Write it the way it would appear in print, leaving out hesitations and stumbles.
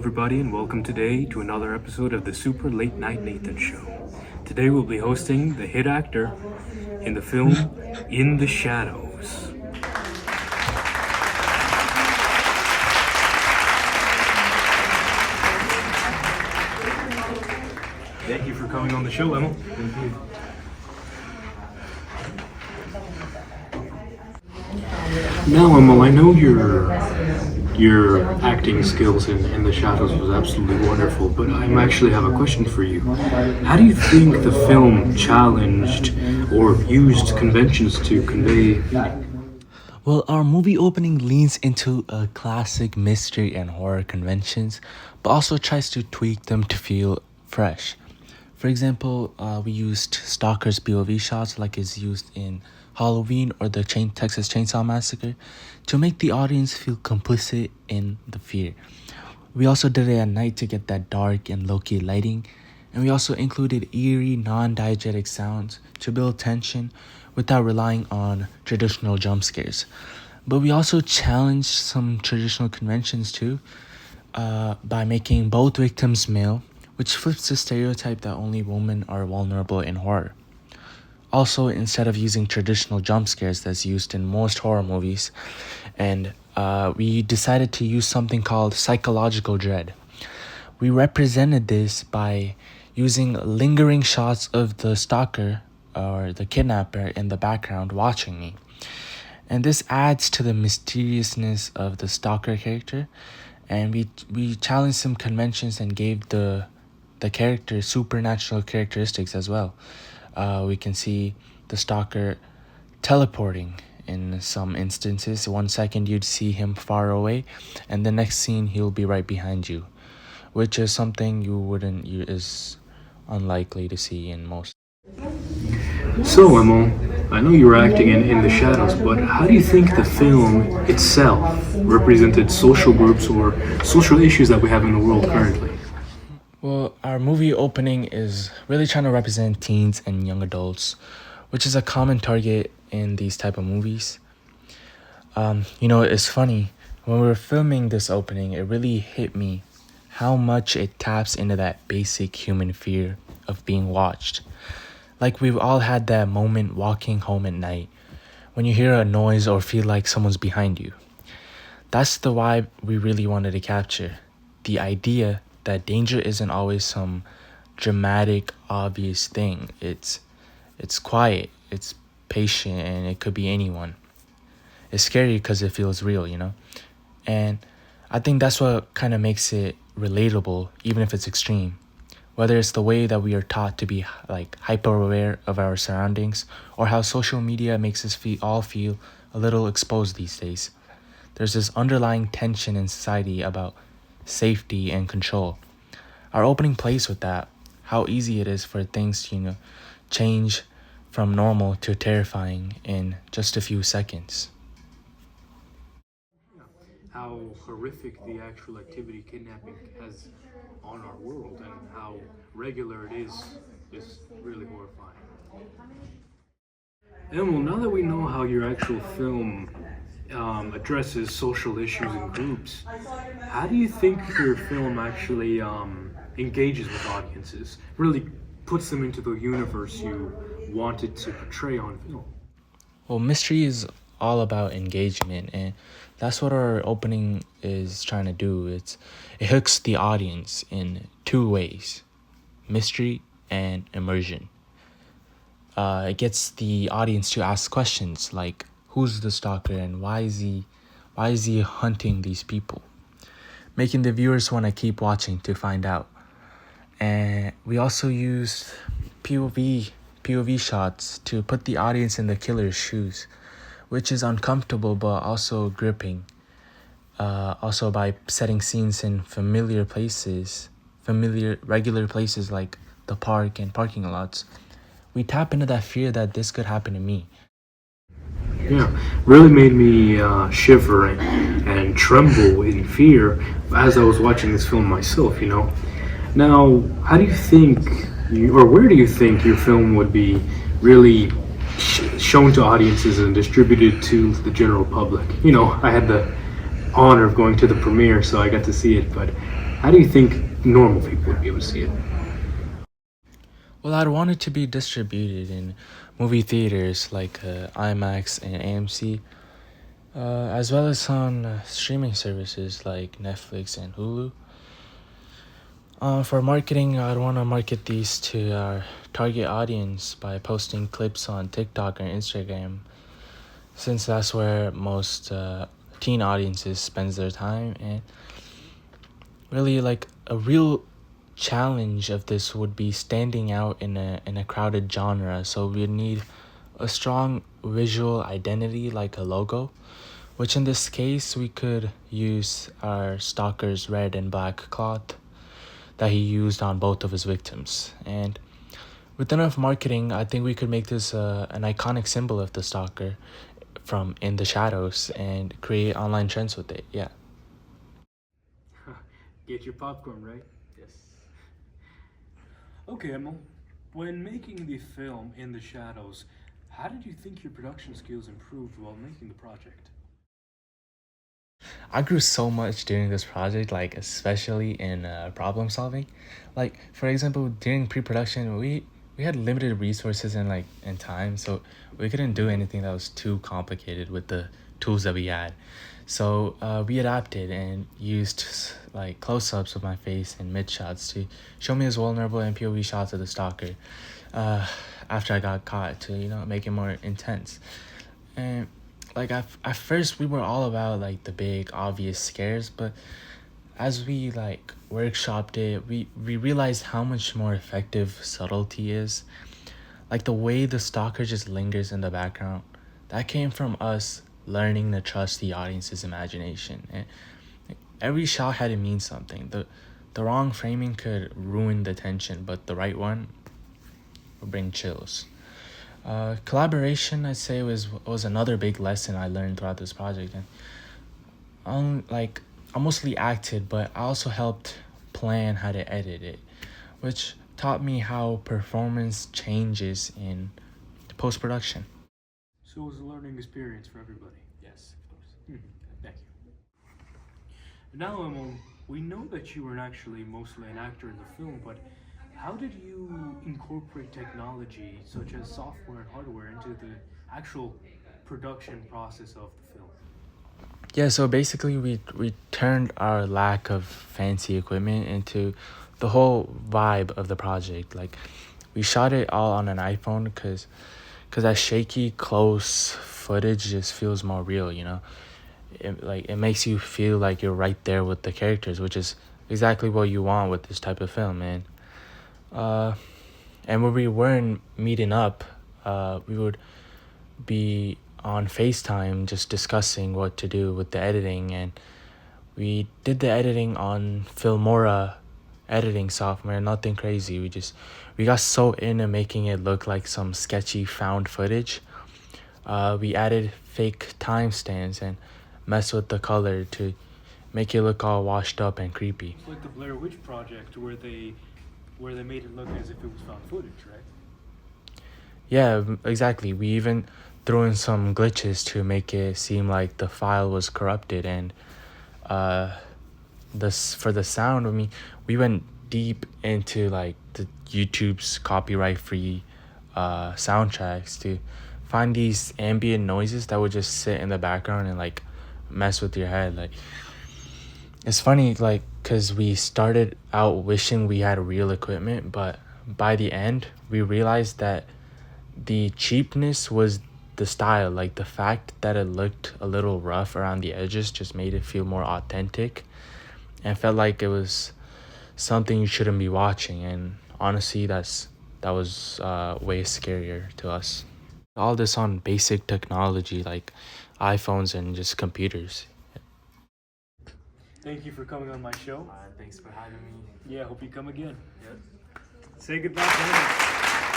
everybody, and welcome today to another episode of the Super Late Night Nathan Show. Today we'll be hosting the hit actor in the film In the Shadows. Thank you for coming on the show, Emil. Thank you. Now, Emil, I know your acting skills in The Shadows was absolutely wonderful, but I actually have a question for you. How do you think the film challenged or used conventions to convey? Well, our movie opening leans into a classic mystery and horror conventions, but also tries to tweak them to feel fresh. For example, we used Stalker's POV shots like is used in Halloween or the Texas Chainsaw Massacre to make the audience feel complicit in the fear. We also did it at night to get that dark and low-key lighting, and we also included eerie, non-diegetic sounds to build tension without relying on traditional jump scares. But we also challenged some traditional conventions too by making both victims male, which flips the stereotype that only women are vulnerable in horror. Also, instead of using traditional jump scares that's used in most horror movies, and we decided to use something called psychological dread. We represented this by using lingering shots of the stalker or the kidnapper in the background watching me. And this adds to the mysteriousness of the stalker character, and we challenged some conventions and gave the character supernatural characteristics as well. We can see the stalker teleporting in some instances. 1 second you'd see him far away, and the next scene he'll be right behind you, which is something is unlikely to see in most. So, Emil, I know you were acting in The Shadows, but how do you think the film itself represented social groups or social issues that we have in the world currently? Well, our movie opening is really trying to represent teens and young adults, which is a common target in these type of movies. It's funny, when we were filming this opening, it really hit me how much it taps into that basic human fear of being watched. Like we've all had that moment walking home at night when you hear a noise or feel like someone's behind you. That's the vibe we really wanted to capture. The idea that danger isn't always some dramatic, obvious thing. It's quiet, it's patient, and it could be anyone. It's scary because it feels real, And I think that's what kind of makes it relatable, even if it's extreme. Whether it's the way that we are taught to be like hyper aware of our surroundings, or how social media makes us all feel a little exposed these days. There's this underlying tension in society about safety and control. Our opening plays with that, how easy it is for things to, change from normal to terrifying in just a few seconds. How horrific the actual activity kidnapping has on our world and how regular it is really horrifying. Emil, now that we know how your actual film addresses social issues and groups, how do you think your film actually engages with audiences, really puts them into the universe you wanted to portray on film? Well, mystery is all about engagement, and that's what our opening is trying to do. It hooks the audience in two ways: mystery and immersion. It gets the audience to ask questions like, who's the stalker and why is he hunting these people, making the viewers want to keep watching to find out. And we also used POV shots to put the audience in the killer's shoes, which is uncomfortable but also gripping. Also by setting scenes in regular places like the park and parking lots, we tap into that fear that this could happen to me. Yeah, really made me shiver and tremble in fear as I was watching this film myself, Now, how do you think, where do you think your film would be really shown to audiences and distributed to the general public? I had the honor of going to the premiere, so I got to see it, but how do you think normal people would be able to see it? Well, I'd want it to be distributed in movie theaters like IMAX and AMC, as well as on streaming services like Netflix and Hulu. For marketing, I'd want to market these to our target audience by posting clips on TikTok or Instagram, since that's where most teen audiences spends their time. And really, like a real challenge of this would be standing out in a crowded genre. So we need a strong visual identity like a logo, which in this case we could use our stalker's red and black cloth that he used on both of his victims. And with enough marketing, I think we could make this an iconic symbol of the stalker from In the Shadows and create online trends with it. Yeah. Get your popcorn, right? Yes. Okay, Emil. When making the film In the Shadows, how did you think your production skills improved while making the project? I grew so much during this project, like especially in problem solving. Like for example, during pre-production, we had limited resources and time, so we couldn't do anything that was too complicated with the tools that we had. So we adapted and used like close-ups of my face and mid shots to show me as vulnerable and POV shots of the stalker. Uh, After I got caught to make it more intense. And like at first we were all about like the big obvious scares, but as we like workshopped it, we realized how much more effective subtlety is. Like the way the stalker just lingers in the background, that came from us learning to trust the audience's imagination. And like, every shot had to mean something. The wrong framing could ruin the tension, but the right one would bring chills. Collaboration, I'd say, was another big lesson I learned throughout this project. And like I mostly acted, but I also helped plan how to edit it, which taught me how performance changes in post production. So it was a learning experience for everybody. Yes, of course. Thank you. Now, Emil, we know that you weren't actually mostly an actor in the film, but how did you incorporate technology such as software and hardware into the actual production process of the film? Yeah, so basically we turned our lack of fancy equipment into the whole vibe of the project. Like we shot it all on an iPhone because that shaky close footage just feels more real, it makes you feel like you're right there with the characters, which is exactly what you want with this type of film. Uh and when we weren't meeting up, we would be on FaceTime just discussing what to do with the editing. And we did the editing on Filmora editing software, nothing crazy. We got so into making it look like some sketchy found footage. We added fake timestamps and messed with the color to make it look all washed up and creepy. It's like the Blair Witch Project where they made it look as if it was found footage, right? Yeah, exactly. We even threw in some glitches to make it seem like the file was corrupted. And this for the sound, I mean, we went deep into like the YouTube's copyright free soundtracks to find these ambient noises that would just sit in the background and like mess with your head. Like it's funny, like, because we started out wishing we had real equipment, but by the end we realized that the cheapness was the style. Like the fact that it looked a little rough around the edges just made it feel more authentic and felt like it was something you shouldn't be watching. And honestly, that was way scarier to us. All this on basic technology like iPhones and just computers. Thank you for coming on my show. Thanks for having me. Yeah, hope you come again. Yep. Say goodbye to him.